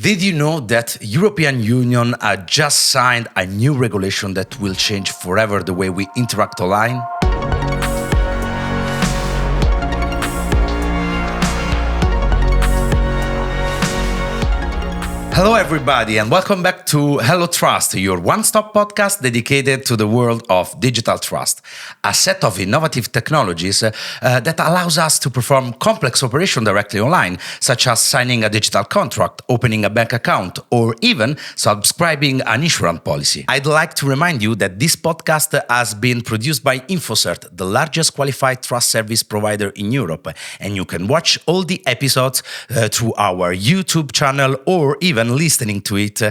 Did you know that European Union just signed a new regulation that will change forever the way we interact online? Hello everybody and welcome back to Hello Trust, your one-stop podcast dedicated to the world of digital trust, a set of innovative technologies that allows us to perform complex operations directly online, such as signing a digital contract, opening a bank account, or even subscribing an insurance policy. I'd like to remind you that this podcast has been produced by Infocert, the largest qualified trust service provider in Europe, and you can watch all the episodes through our YouTube channel or even listening to it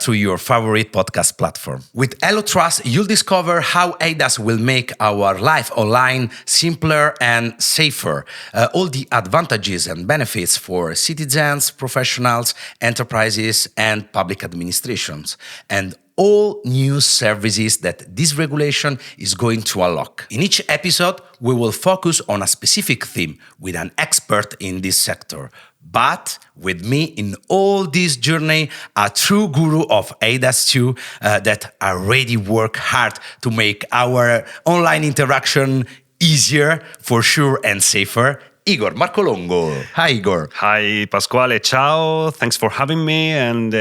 through your favorite podcast platform. With Hello Trust, you'll discover how eIDAS will make our life online simpler and safer. All the advantages and benefits for citizens, professionals, enterprises, and public administrations. And all new services that this regulation is going to unlock. In each episode, we will focus on a specific theme with an expert in this sector. But with me in all this journey, a true guru of eIDAS 2 that already work hard to make our online interaction easier, for sure, and safer. Igor Marcolongo. Hi, Igor. Hi, Pasquale. Ciao. Thanks for having me. And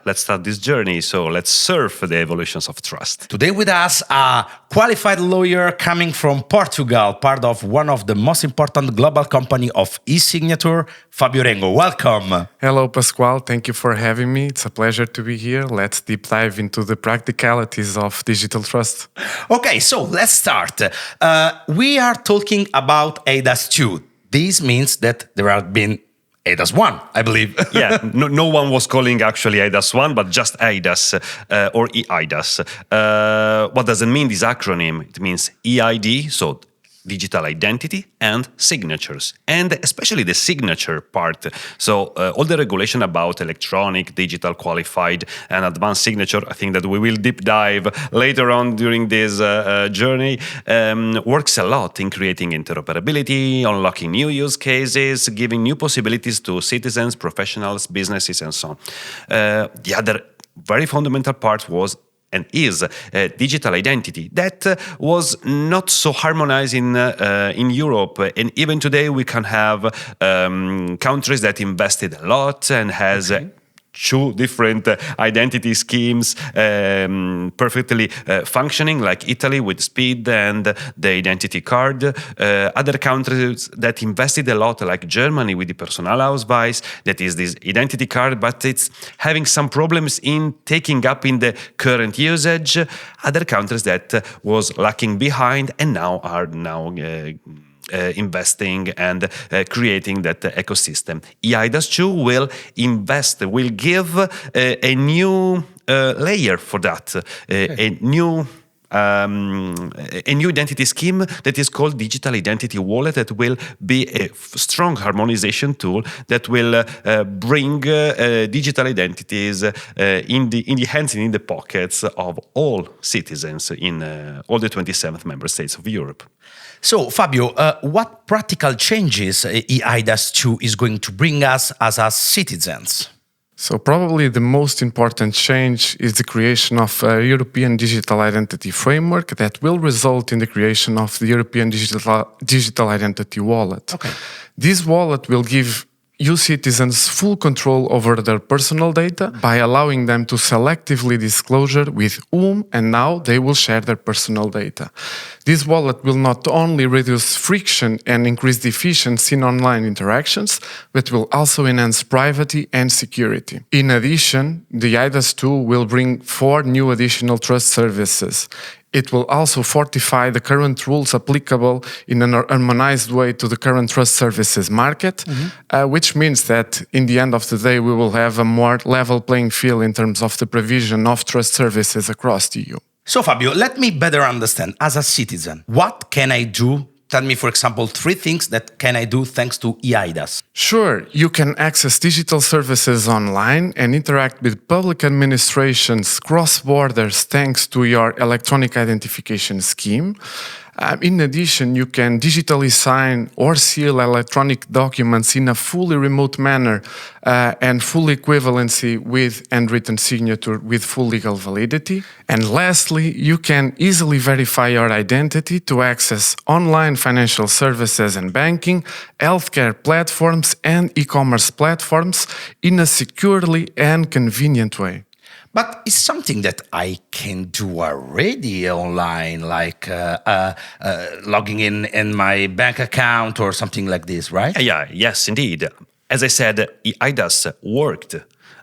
let's start this journey. So let's surf the evolutions of trust. Today with us, a qualified lawyer coming from Portugal, part of one of the most important global company of e-signature, Fabio Rengo. Welcome. Hello, Pasquale. Thank you for having me. It's a pleasure to be here. Let's deep dive into the practicalities of digital trust. Okay, so let's start. We are talking about eIDAS 2. This means that there have been eIDAS 1, I believe. No one was calling actually eIDAS 1, but just eIDAS or eIDAS. What does it mean, this acronym? It means eID, so digital identity, and signatures, and especially the signature part. So all the regulation about electronic, digital, qualified, and advanced signature, I think that we will deep dive later on during this journey, works a lot in creating interoperability, unlocking new use cases, giving new possibilities to citizens, professionals, businesses, and so on. The other very fundamental part was and is digital identity that was not so harmonized in Europe, and even today we can have countries that invested a lot and has two different identity schemes perfectly functioning, like Italy with SPID and the identity card. Other countries that invested a lot, like Germany with the Personalausweis, that is this identity card, but it's having some problems in taking up in the current usage. Other countries that was lacking behind and now are investing and creating that ecosystem. eIDAS 2 will give a new layer for that, a new identity scheme that is called digital identity wallet, that will be a strong harmonization tool that will bring digital identities in the hands and in the pockets of all citizens in all the 27 member states of Europe. So, Fabio, what practical changes eIDAS 2 is going to bring us as citizens? So probably the most important change is the creation of a European digital identity framework that will result in the creation of the European digital identity wallet. Okay. This wallet will give EU citizens full control over their personal data by allowing them to selectively disclose with whom and how they will share their personal data. This wallet will not only reduce friction and increase the efficiency in online interactions, but will also enhance privacy and security. In addition, the eIDAS 2 will bring 4 new additional trust services. It will also fortify the current rules applicable in an harmonized way to the current trust services market, which means that in the end of the day, we will have a more level playing field in terms of the provision of trust services across the EU. So, Fabio, let me better understand, as a citizen, what can I do? Tell me, for example, 3 things that can I do thanks to eIDAS. Sure, you can access digital services online and interact with public administrations cross borders thanks to your electronic identification scheme. In addition, you can digitally sign or seal electronic documents in a fully remote manner and full equivalency with handwritten signature with full legal validity. And lastly, you can easily verify your identity to access online financial services and banking, healthcare platforms, and e-commerce platforms in a securely and convenient way. But it's something that I can do already online, like logging in my bank account or something like this, right? Yes, indeed. As I said, eIDAS worked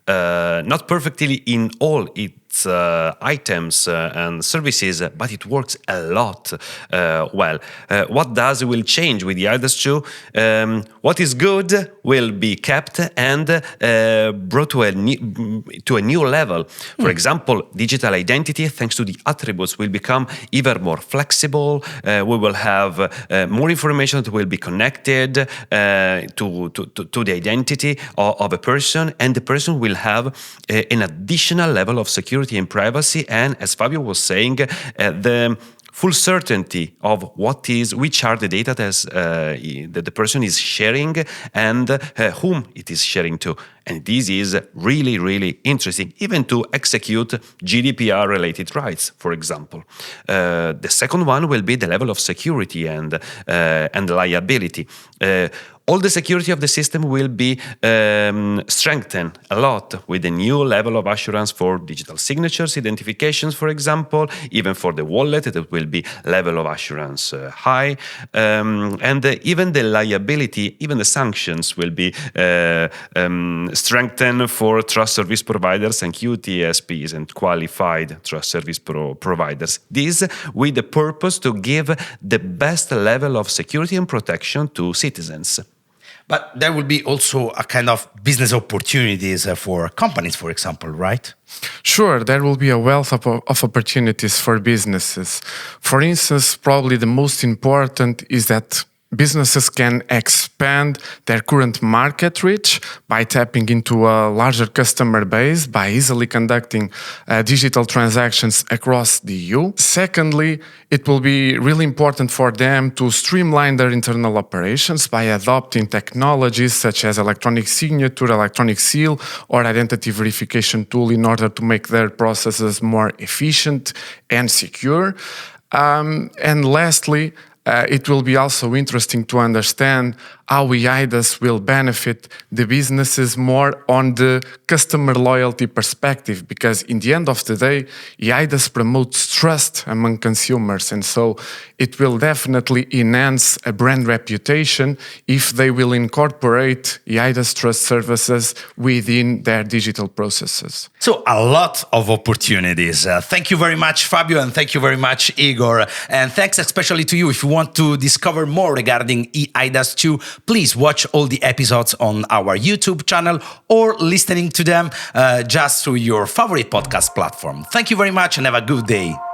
not perfectly in all its items and services, but it works a lot well. What will change with the eIDAS 2? What is good will be kept and brought to a new level. For example, digital identity, thanks to the attributes, will become even more flexible. We will have more information that will be connected to the identity of a person, and the person will have an additional level of security and privacy, and as Fabio was saying, the full certainty of which are the data that the person is sharing and whom it is sharing to. And this is really, really interesting, even to execute GDPR-related rights, for example. The second one will be the level of security and liability. All the security of the system will be strengthened a lot with a new level of assurance for digital signatures, identifications, for example, even for the wallet, that will be level of assurance high. And even the liability, even the sanctions will be strengthened for trust service providers and QTSPs and qualified trust service providers. This with the purpose to give the best level of security and protection to citizens. But there will be also a kind of business opportunities for companies, for example, right? Sure, there will be a wealth of opportunities for businesses. For instance, probably the most important is that businesses can expand their current market reach by tapping into a larger customer base, by easily conducting digital transactions across the EU. Secondly, it will be really important for them to streamline their internal operations by adopting technologies such as electronic signature, electronic seal, or identity verification tool in order to make their processes more efficient and secure. And lastly, it will be also interesting to understand how eIDAS will benefit the businesses more on the customer loyalty perspective, because in the end of the day, eIDAS promotes trust among consumers, and so it will definitely enhance a brand reputation if they will incorporate eIDAS trust services within their digital processes. So a lot of opportunities. Thank you very much, Fabio, and thank you very much, Igor. And thanks especially to you. If you want to discover more regarding eIDAS 2, please watch all the episodes on our YouTube channel or listening to them just through your favorite podcast platform. Thank you very much and have a good day.